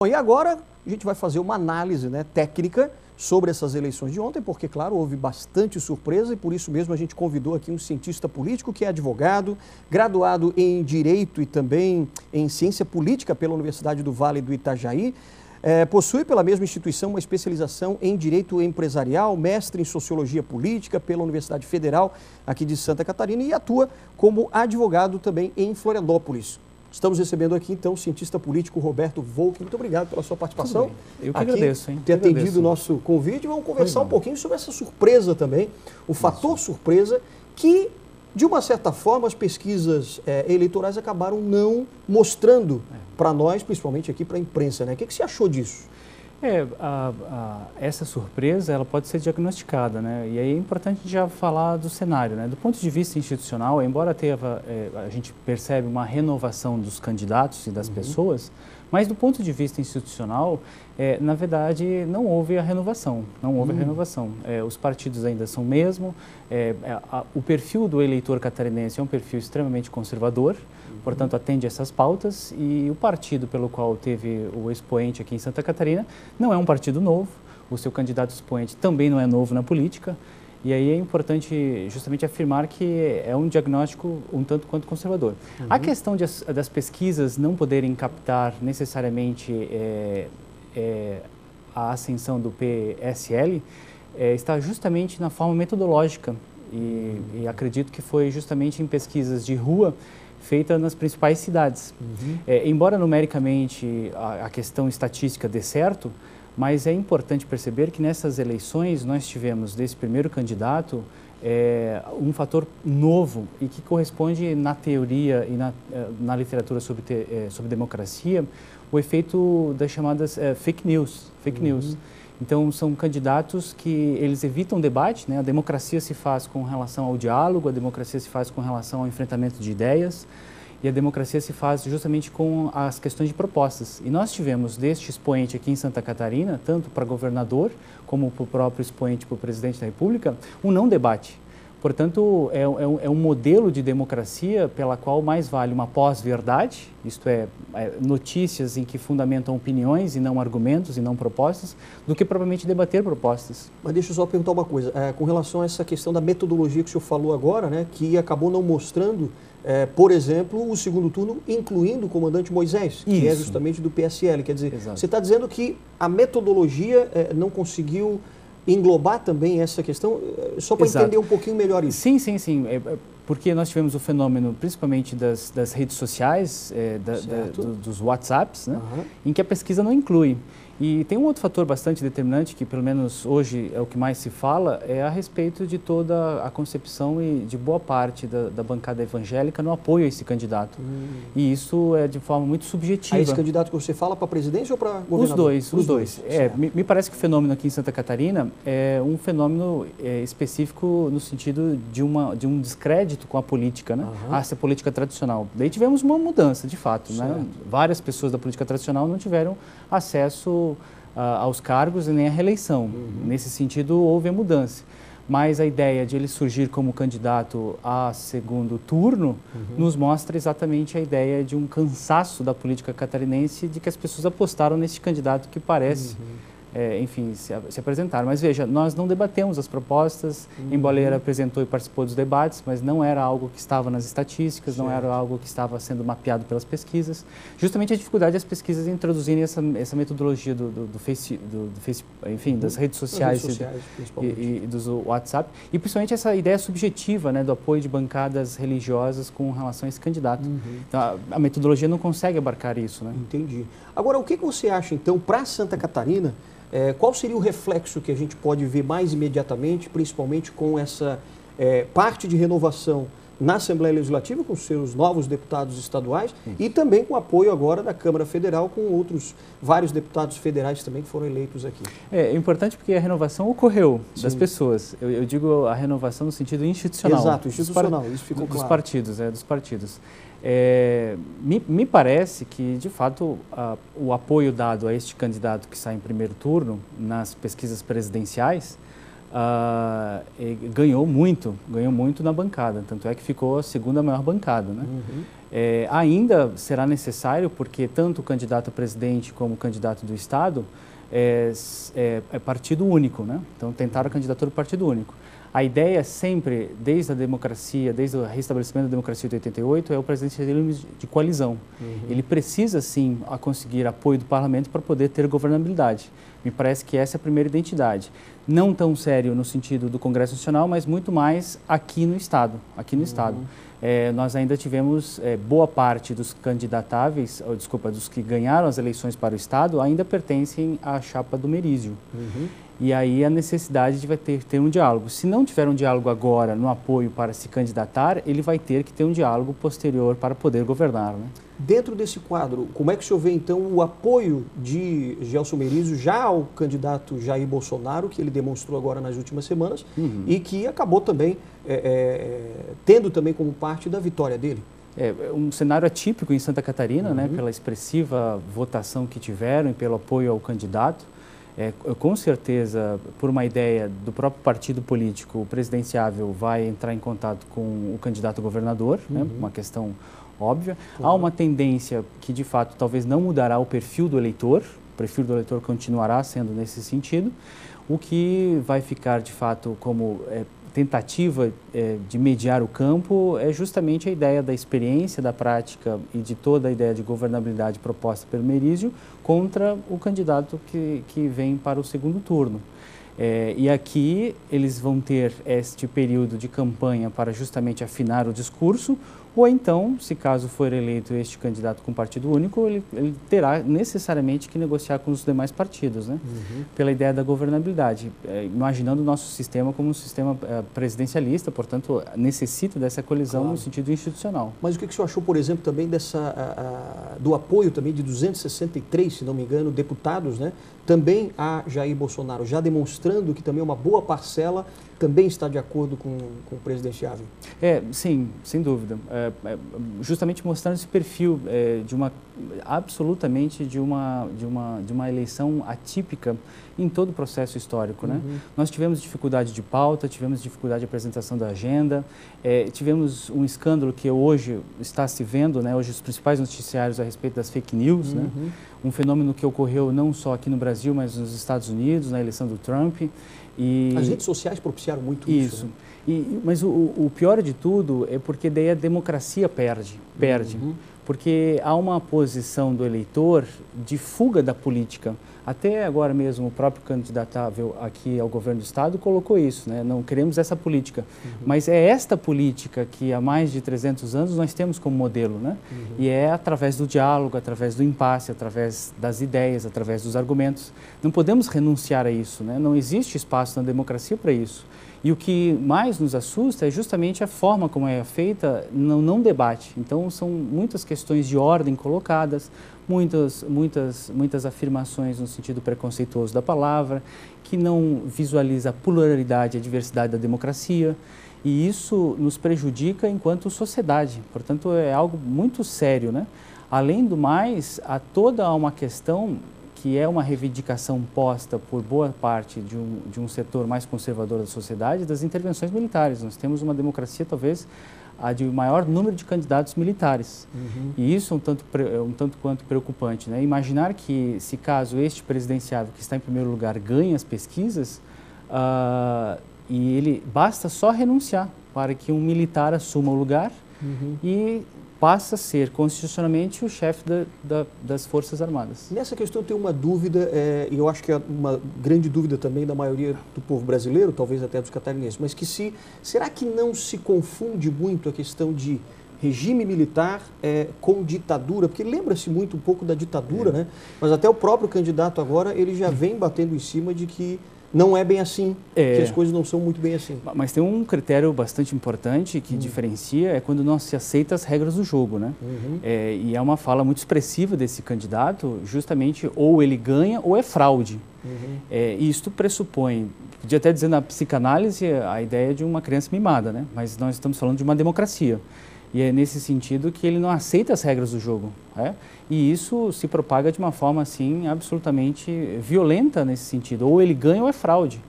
Bom, e agora a gente vai fazer uma análise, técnica sobre essas eleições de ontem, porque, claro, houve bastante surpresa e por isso mesmo a gente convidou aqui um cientista político que é advogado, graduado em Direito e também em Ciência Política pela Universidade do Vale do Itajaí, possui pela mesma instituição uma especialização em Direito Empresarial, mestre em Sociologia Política pela Universidade Federal aqui de Santa Catarina e atua como advogado também em Florianópolis. Estamos recebendo aqui, então, o cientista político Roberto Volk. Muito obrigado pela sua participação. Eu que agradeço, hein? Ter atendido o nosso convite. Vamos conversar um pouquinho sobre essa surpresa também, o fator surpresa que, de uma certa forma, as pesquisas eleitorais acabaram não mostrando para nós, principalmente aqui para a imprensa, né? O que você achou disso? Essa surpresa ela pode ser diagnosticada, né? E aí é importante já falar do cenário, né? Do ponto de vista institucional, embora a gente percebe uma renovação dos candidatos e das pessoas, mas do ponto de vista institucional, na verdade, não houve a renovação, os partidos ainda são o mesmo, o perfil do eleitor catarinense é um perfil extremamente conservador, portanto, atende essas pautas e o partido pelo qual teve o expoente aqui em Santa Catarina não é um partido novo, o seu candidato expoente também não é novo na política e aí é importante justamente afirmar que é um diagnóstico um tanto quanto conservador. A questão das pesquisas não poderem captar necessariamente a ascensão do PSL está justamente na forma metodológica e acredito que foi justamente em pesquisas de rua feita nas principais cidades. Embora numericamente a questão estatística dê certo, mas é importante perceber que nessas eleições nós tivemos desse primeiro candidato um fator novo e que corresponde na teoria e na literatura sobre democracia, o efeito das chamadas fake news. Então, são candidatos que eles evitam debate, né? A democracia se faz com relação ao diálogo, a democracia se faz com relação ao enfrentamento de ideias e a democracia se faz justamente com as questões de propostas. E nós tivemos deste expoente aqui em Santa Catarina, tanto para governador como para o próprio expoente para o presidente da República, um não debate. Portanto, é um modelo de democracia pela qual mais vale uma pós-verdade, isto é, notícias em que fundamentam opiniões e não argumentos e não propostas, do que propriamente debater propostas. Mas deixa eu só perguntar uma coisa, com relação a essa questão da metodologia que o senhor falou agora, né, que acabou não mostrando, por exemplo, o segundo turno, incluindo o comandante Moisés, que é justamente do PSL. Quer dizer, você está dizendo que a metodologia não conseguiu englobar também essa questão, só para entender um pouquinho melhor isso. Sim. Porque nós tivemos o fenômeno, principalmente das redes sociais, dos WhatsApps, né, em que a pesquisa não inclui. E tem um outro fator bastante determinante, que pelo menos hoje é o que mais se fala, é a respeito de toda a concepção e de boa parte da bancada evangélica no apoio a esse candidato. E isso é de forma muito subjetiva. A esse candidato que você fala para presidente ou para governador? Os dois. Me parece que o fenômeno aqui em Santa Catarina é um fenômeno específico no sentido de um descrédito com a política, né? Essa política tradicional. Daí tivemos uma mudança, de fato, né? Várias pessoas da política tradicional não tiveram acesso aos cargos e nem à reeleição. Nesse sentido, houve a mudança. Mas a ideia de ele surgir como candidato a segundo turno nos mostra exatamente a ideia de um cansaço da política catarinense, de que as pessoas apostaram nesse candidato que parece, enfim, se apresentar. Mas veja, nós não debatemos as propostas, embora ele apresentou e participou dos debates, mas não era algo que estava nas estatísticas, não era algo que estava sendo mapeado pelas pesquisas. Justamente a dificuldade das pesquisas em introduzirem essa metodologia enfim, das redes sociais, e dos WhatsApp, e principalmente essa ideia subjetiva, né, do apoio de bancadas religiosas com relação a esse candidato. Então, a metodologia não consegue abarcar isso, né? Entendi. Agora, o que você acha, então, para Santa Catarina, qual seria o reflexo que a gente pode ver mais imediatamente, principalmente com essa parte de renovação na Assembleia Legislativa, com seus novos deputados estaduais e também com o apoio agora da Câmara Federal, com vários deputados federais também que foram eleitos aqui? É importante porque a renovação ocorreu das pessoas. Eu digo a renovação no sentido institucional. Exato, institucional, isso ficou claro. Dos partidos. Me parece que, de fato, o apoio dado a este candidato que sai em primeiro turno nas pesquisas presidenciais ganhou muito na bancada, tanto é que ficou a segunda maior bancada, né? Ainda será necessário, porque tanto o candidato a presidente como o candidato do Estado é partido único, né? Então, tentaram a candidatura do partido único. A ideia sempre, desde a democracia, desde o restabelecimento da democracia de 88, é o presidencialismo de coalizão. Ele precisa, sim, conseguir apoio do parlamento para poder ter governabilidade. Me parece que essa é a primeira identidade. Não tão sério no sentido do Congresso Nacional, mas muito mais aqui no Estado. Nós ainda tivemos boa parte dos candidatáveis, dos que ganharam as eleições para o Estado, ainda pertencem à chapa do Merizio. E aí a necessidade de ter um diálogo. Se não tiver um diálogo agora no apoio para se candidatar, ele vai ter que ter um diálogo posterior para poder governar, né? Dentro desse quadro, como é que o senhor vê, então, o apoio de Gelson Merizio já ao candidato Jair Bolsonaro, que ele demonstrou agora nas últimas semanas, e que acabou também tendo também como parte da vitória dele? É um cenário atípico em Santa Catarina, né, pela expressiva votação que tiveram e pelo apoio ao candidato. Com certeza, por uma ideia do próprio partido político, o presidenciável vai entrar em contato com o candidato a governador, né, uma questão óbvia. Há uma tendência que, de fato, talvez não mudará o perfil do eleitor continuará sendo nesse sentido. O que vai ficar, de fato, como tentativa de mediar o campo é justamente a ideia da experiência, da prática e de toda a ideia de governabilidade proposta pelo Merizio contra o candidato que vem para o segundo turno. E aqui eles vão ter este período de campanha para justamente afinar o discurso, ou então, se caso for eleito este candidato com partido único, ele terá necessariamente que negociar com os demais partidos, né? Pela ideia da governabilidade, imaginando o nosso sistema como um sistema presidencialista, portanto, necessita dessa colisão no sentido institucional. Mas o que o senhor achou, por exemplo, também do apoio também de 263, se não me engano, deputados, né? Também a Jair Bolsonaro, já demonstrando que também uma boa parcela também está de acordo com o presidenciável? Sim, sem dúvida. Justamente mostrando esse perfil absolutamente de uma eleição atípica em todo o processo histórico, né? Nós tivemos dificuldade de pauta, tivemos dificuldade de apresentação da agenda, tivemos um escândalo que hoje está se vendo, né? Hoje os principais noticiários a respeito das fake news, né? Um fenômeno que ocorreu não só aqui no Brasil, mas nos Estados Unidos, na eleição do Trump. As redes sociais propiciaram muito isso. Né? Mas o pior de tudo é porque daí a democracia perde. Porque há uma posição do eleitor de fuga da política. Até agora mesmo o próprio candidatável aqui ao governo do Estado colocou isso, né? Não queremos essa política. Mas é esta política que há mais de 300 anos nós temos como modelo, né? E é através do diálogo, através do impasse, através das ideias, através dos argumentos. Não podemos renunciar a isso, né? Não existe espaço na democracia para isso. E o que mais nos assusta é justamente a forma como é feita no não debate. Então, são muitas questões de ordem colocadas, muitas afirmações no sentido preconceituoso da palavra, que não visualiza a pluralidade e a diversidade da democracia. E isso nos prejudica enquanto sociedade. Portanto, é algo muito sério, né? Além do mais, há toda uma questão que é uma reivindicação posta por boa parte de um setor mais conservador da sociedade, das intervenções militares. Nós temos uma democracia, talvez, a de maior número de candidatos militares. E isso é um tanto quanto preocupante, né? Imaginar que, se caso este presidenciável, que está em primeiro lugar, ganhe as pesquisas, e ele basta só renunciar para que um militar assuma o lugar e passa a ser constitucionalmente o chefe das Forças Armadas. Nessa questão eu tenho uma dúvida, e eu acho que é uma grande dúvida também da maioria do povo brasileiro, talvez até dos catarinenses, mas será que não se confunde muito a questão de regime militar com ditadura? Porque lembra-se muito um pouco da ditadura, né? Mas até o próprio candidato agora, ele já vem batendo em cima de que não é bem assim, que as coisas não são muito bem assim. Mas tem um critério bastante importante que diferencia, é quando não se aceita as regras do jogo, né? E é uma fala muito expressiva desse candidato, justamente ou ele ganha ou é fraude. E isto pressupõe, podia até dizer na psicanálise, a ideia de uma criança mimada, né? Mas nós estamos falando de uma democracia. E é nesse sentido que ele não aceita as regras do jogo. E isso se propaga de uma forma assim absolutamente violenta nesse sentido. Ou ele ganha ou é fraude.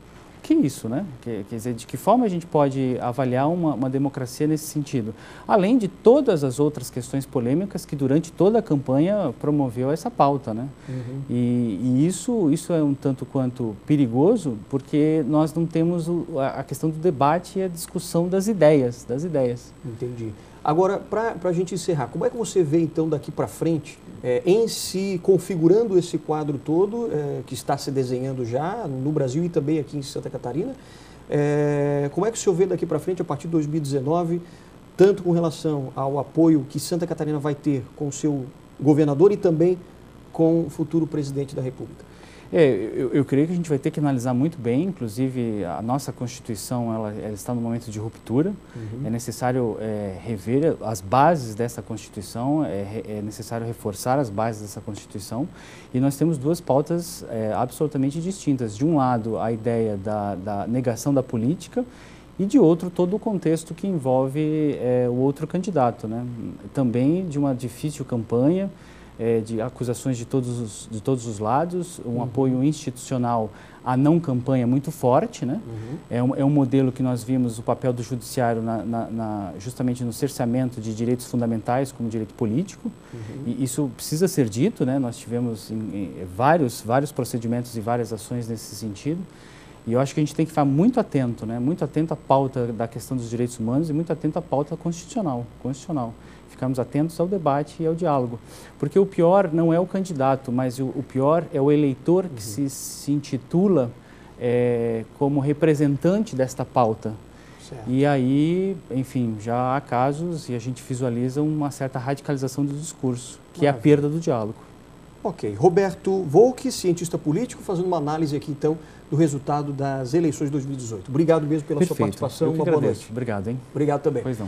que isso, né? Quer dizer, de que forma a gente pode avaliar uma democracia nesse sentido? Além de todas as outras questões polêmicas que durante toda a campanha promoveu essa pauta, né? Uhum. E isso é um tanto quanto perigoso, porque nós não temos a questão do debate e a discussão das ideias. Entendi. Agora, para a gente encerrar, como é que você vê então daqui para frente, em se configurando esse quadro todo, que está se desenhando já no Brasil e também aqui em Santa Catarina, como é que o senhor vê daqui para frente, a partir de 2019, tanto com relação ao apoio que Santa Catarina vai ter com o seu governador e também com o futuro presidente da República? Eu creio que a gente vai ter que analisar muito bem, inclusive a nossa Constituição ela está no momento de ruptura, é necessário rever as bases dessa Constituição, é necessário reforçar as bases dessa Constituição e nós temos duas pautas absolutamente distintas. De um lado, a ideia da negação da política e de outro, todo o contexto que envolve o outro candidato, né? Também de uma difícil campanha, de acusações de todos os lados, um apoio institucional à não campanha muito forte, né? É um modelo que nós vimos o papel do judiciário justamente no cerceamento de direitos fundamentais como direito político, e isso precisa ser dito, né? Nós tivemos vários procedimentos e várias ações nesse sentido, e eu acho que a gente tem que ficar muito atento, né? Muito atento à pauta da questão dos direitos humanos e muito atento à pauta constitucional. Ficarmos atentos ao debate e ao diálogo. Porque o pior não é o candidato, mas o pior é o eleitor que se intitula como representante desta pauta. Certo. E aí, enfim, já há casos e a gente visualiza uma certa radicalização do discurso, que é a perda do diálogo. Ok. Roberto Volk, cientista político, fazendo uma análise aqui, então, do resultado das eleições de 2018. Obrigado mesmo pela sua participação. Uma boa noite. Obrigado, hein? Obrigado também. Pois não.